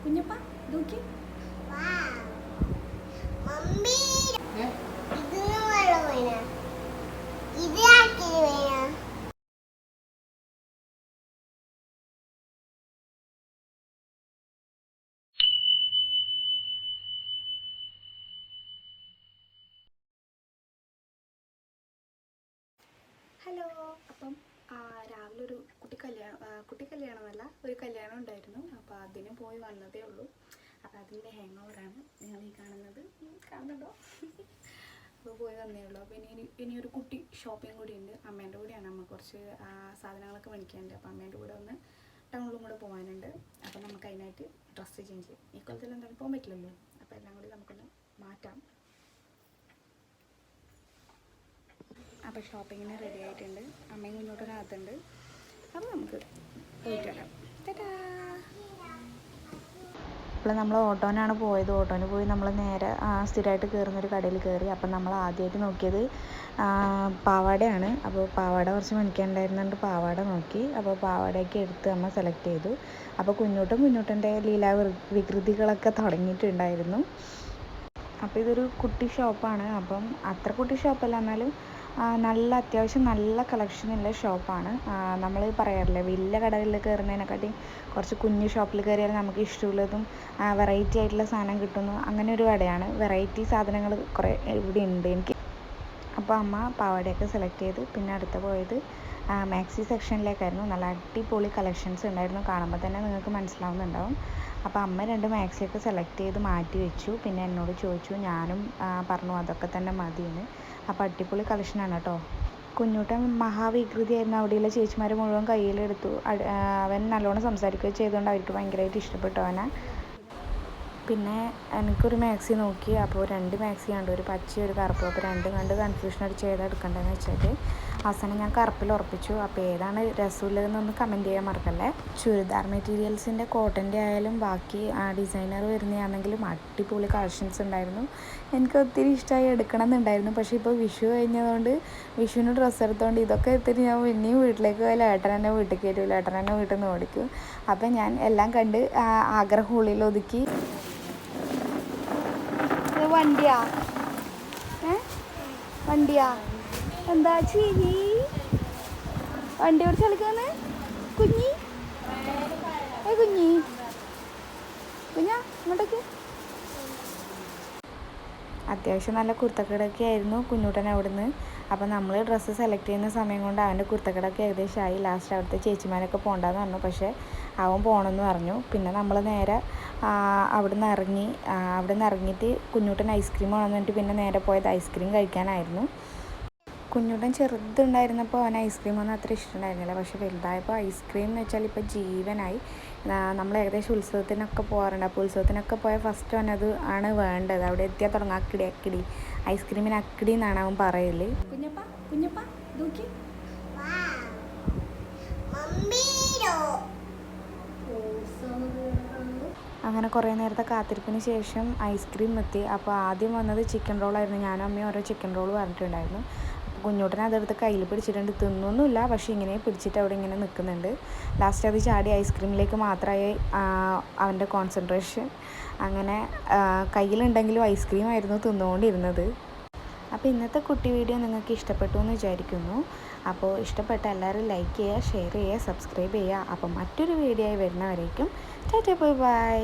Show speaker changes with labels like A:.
A: കുഞ്ഞപ്പ നോക്കി ഹലോ. അപ്പം രാവിലെ ഒരു കുട്ടി കല്യാണമല്ല, ഒരു കല്യാണം ഉണ്ടായിരുന്നു. അപ്പോൾ അതിന് പോയി വന്നതേ ഉള്ളൂ. അപ്പോൾ അതിൻ്റെ ഹാങ് ഓവറാണ് നിങ്ങൾ ഈ കാണുന്നുണ്ടോ? അപ്പോൾ പോയി വന്നേ ഉള്ളൂ. അപ്പോൾ ഇനിയൊരു കുട്ടി ഷോപ്പിംഗ് കൂടി ഉണ്ട്. അമ്മേൻ്റെ കൂടെയാണ്. അമ്മ കുറച്ച് സാധനങ്ങളൊക്കെ മേടിക്കാനുണ്ട്. അപ്പോൾ അമ്മേൻ്റെ കൂടെ ഒന്ന് ടൗണിലും കൂടെ പോകാനുണ്ട്. അപ്പോൾ നമുക്ക് അതിനായിട്ട് ഡ്രസ്സ് ചേഞ്ച് ചെയ്യും. ഈ കൊല്ലത്തിൽ എന്തായാലും പോകാൻ പറ്റില്ലല്ലോ. അപ്പോൾ എല്ലാം കൂടി നമുക്കൊന്ന് മാറ്റാം. അപ്പോൾ ഷോപ്പിങ്ങിന് റെഡി ആയിട്ടുണ്ട്. അമ്മയും കുഞ്ഞോട്ടനകത്തുണ്ട്. അപ്പോൾ നമുക്ക് പോയിട്ട് വരാം. അപ്പോൾ നമ്മൾ ഓട്ടോനാണ് പോയത്. ഓട്ടോന് പോയി നമ്മൾ നേരെ സ്ഥിരമായിട്ട് കയറുന്നൊരു കടയിൽ കയറി. അപ്പം നമ്മൾ ആദ്യമായിട്ട് നോക്കിയത് പാവാടയാണ്. അപ്പോൾ പാവാട കുറച്ച് മേടിക്കാനുണ്ടായിരുന്നുണ്ട്. പാവാട നോക്കി. അപ്പോൾ പാവാടയൊക്കെ എടുത്ത് അമ്മ സെലക്ട് ചെയ്തു. അപ്പോൾ കുഞ്ഞോട്ടൻ്റെ ലീലാ വികൃതികളൊക്കെ തുടങ്ങിയിട്ടുണ്ടായിരുന്നു. അപ്പോൾ ഇതൊരു കുട്ടി ഷോപ്പാണ്. അപ്പം അത്ര കുട്ടി ഷോപ്പല്ല, എന്നാലും അത്യാവശ്യം നല്ല കളക്ഷനുള്ള ഷോപ്പാണ്. നമ്മൾ പറയാറില്ലേ, വലിയ കടകളിൽ കയറുന്നതിനെക്കാട്ടി കുറച്ച് കുഞ്ഞു ഷോപ്പിൽ കയറിയാൽ നമുക്ക് ഇഷ്ടമുള്ളതും വെറൈറ്റി ആയിട്ടുള്ള സാധനം കിട്ടുന്നു. അങ്ങനെ ഒരു കടയാണ്. വെറൈറ്റി സാധനങ്ങൾ കുറേ ഇവിടെ ഉണ്ട് എനിക്ക്. അപ്പോൾ അമ്മ പാവാടയൊക്കെ സെലക്ട് ചെയ്ത് പിന്നെ അടുത്ത് പോയത് മാക്സി സെക്ഷനിലേക്കായിരുന്നു. നല്ല അടിപൊളി കളക്ഷൻസ് ഉണ്ടായിരുന്നു. കാണുമ്പോൾ തന്നെ നിങ്ങൾക്ക് മനസ്സിലാവുന്നുണ്ടാവും. അപ്പോൾ അമ്മ 2 മാക്സിയൊക്കെ സെലക്ട് ചെയ്ത് മാറ്റി വെച്ചു. പിന്നെ എന്നോട് ചോദിച്ചു. ഞാനും പറഞ്ഞു അതൊക്കെ തന്നെ മതിയെന്ന്. അപ്പോൾ അടിപൊളി കളക്ഷനാണ് കേട്ടോ. കുഞ്ഞൂട്ടൻ മഹാവികൃതിയായിരുന്നു. അവിടെയുള്ള ചേച്ചിമാർ മുഴുവൻ കയ്യിലെടുത്തു. അവൻ നല്ലോണം സംസാരിക്കുകയും ചെയ്തുകൊണ്ട് അവർക്ക് ഭയങ്കരമായിട്ട് ഇഷ്ടപ്പെട്ടു അവനെ. പിന്നെ എനിക്കൊരു മാക്സി നോക്കി. അപ്പോൾ 2 മാക്സി കണ്ടു, ഒരു പച്ചയും ഒരു കറുപ്പും. അപ്പോൾ 2 കണ്ട് കൺഫ്യൂഷൻ അടിച്ച് ഏതാ എടുക്കേണ്ടതെന്ന് വെച്ചാൽ അവസാനം ഞാൻ കറുപ്പിൽ ഉറപ്പിച്ചു. അപ്പോൾ ഏതാണ് രസമുള്ളതെന്നൊന്ന് കമൻറ്റ് ചെയ്യാൻ മറക്കല്ലേ. ചുരിദാർ മെറ്റീരിയൽസിൻ്റെ കോട്ടൻ്റെ ആയാലും ബാക്കി ഡിസൈനർ വരുന്നതാണെങ്കിലും അടിപൊളി കളക്ഷൻസ് ഉണ്ടായിരുന്നു. എനിക്ക് ഒത്തിരി ഇഷ്ടമായി എടുക്കണം എന്നുണ്ടായിരുന്നു. പക്ഷേ ഇപ്പോൾ വിഷു കഴിഞ്ഞതുകൊണ്ട് വിഷുവിന് ഡ്രസ്സ് എടുത്തുകൊണ്ട് ഇതൊക്കെ എടുത്തിട്ട് ഞാൻ പിന്നെയും വീട്ടിലേക്ക് പോയാൽ ഏട്ടൻ എന്നെ വീട്ടിൽ കയറ്റില്ല. ഏട്ടൻ എന്നെ വീട്ടിൽ നിന്ന് ഓടിക്കും. അപ്പം ഞാൻ എല്ലാം കണ്ട് ആഗ്രഹം ഉള്ളിൽ ഒതുക്കി. വണ്ടിയാ എന്താ ചിരി? വണ്ടി ഓടിച്ച് കളിക്കാന്ന് കുഞ്ഞാ ഇങ്ങോട്ടേക്ക്. അത്യാവശ്യം നല്ല കുർത്തക്കടൊക്കെ ആയിരുന്നു കുഞ്ഞൂട്ടൻ അവിടുന്ന്. അപ്പോൾ നമ്മൾ ഡ്രസ്സ് സെലക്ട് ചെയ്യുന്ന സമയം കൊണ്ട് അവൻ്റെ കുർത്തക്കടൊക്കെ ഏകദേശം ആയി. ലാസ്റ്റ് അവിടുത്തെ ചേച്ചിമാരൊക്കെ പോകണ്ടെന്ന് പറഞ്ഞു. പക്ഷേ അവൻ പോകണമെന്ന് പറഞ്ഞു. പിന്നെ നമ്മൾ നേരെ അവിടെ നിന്ന് ഇറങ്ങിയിട്ട് കുഞ്ഞൂട്ടൻ ഐസ്ക്രീം വേണമെന്ന് പറഞ്ഞിട്ട് പിന്നെ നേരെ പോയത് ഐസ്ക്രീം കഴിക്കാനായിരുന്നു. കുഞ്ഞൂട്ടൻ ചെറുതുണ്ടായിരുന്നപ്പോൾ അവൻ ഐസ്ക്രീമൊന്നും അത്ര ഇഷ്ടമുണ്ടായിരുന്നില്ല. പക്ഷേ വലുതായപ്പോൾ ഐസ്ക്രീം എന്ന് വെച്ചാൽ ഇപ്പോൾ ജീവനായി. നമ്മൾ ഏകദേശം ഉത്സവത്തിനൊക്കെ പോകാറുണ്ട്. അപ്പോൾ ഉത്സവത്തിനൊക്കെ പോയാൽ ഫസ്റ്റ് അവനത് ആണ് വേണ്ടത്. അവിടെ എത്തിയാൽ തുടങ്ങും അക്കിടി ഐസ്ക്രീമിന് അക്കിടി എന്നാണ് അവൻ പറയല്. കുഞ്ഞപ്പ നോക്കി അങ്ങനെ കുറേ നേരത്തെ കാത്തിരിപ്പിന് ശേഷം ഐസ്ക്രീം എത്തി. അപ്പോൾ ആദ്യം വന്നത് ചിക്കൻ റോളായിരുന്നു. ഞാനും അമ്മയും ഓരോ ചിക്കൻ റോൾ പറഞ്ഞിട്ടുണ്ടായിരുന്നു. അപ്പോൾ കുഞ്ഞൂട്ടനെ അതെടുത്ത് കയ്യിൽ പിടിച്ചിട്ടുണ്ട്. തിന്നൊന്നുമില്ല, പക്ഷേ ഇങ്ങനെ പിടിച്ചിട്ട് അവിടെ ഇങ്ങനെ നിൽക്കുന്നുണ്ട്. ലാസ്റ്റ് അത് ചാടി ഐസ്ക്രീമിലേക്ക് മാത്രമായി അവൻ്റെ കോൺസെൻട്രേഷൻ. അങ്ങനെ കയ്യിലുണ്ടെങ്കിലും ഐസ്ക്രീം ആയിരുന്നു തിന്നുകൊണ്ടിരുന്നത്. അപ്പോൾ ഇന്നത്തെ കുട്ടി വീഡിയോ നിങ്ങൾക്ക് ഇഷ്ടപ്പെട്ടു എന്ന് വിചാരിക്കുന്നു. അപ്പോൾ ഇഷ്ടപ്പെട്ട എല്ലാവരും ലൈക്ക് ചെയ്യുക, ഷെയർ ചെയ്യുക, സബ്സ്ക്രൈബ് ചെയ്യുക. അപ്പോൾ മറ്റൊരു വീഡിയോ ആയി വരുന്നവരേക്കും ടാറ്റാ ബൈ ബൈ.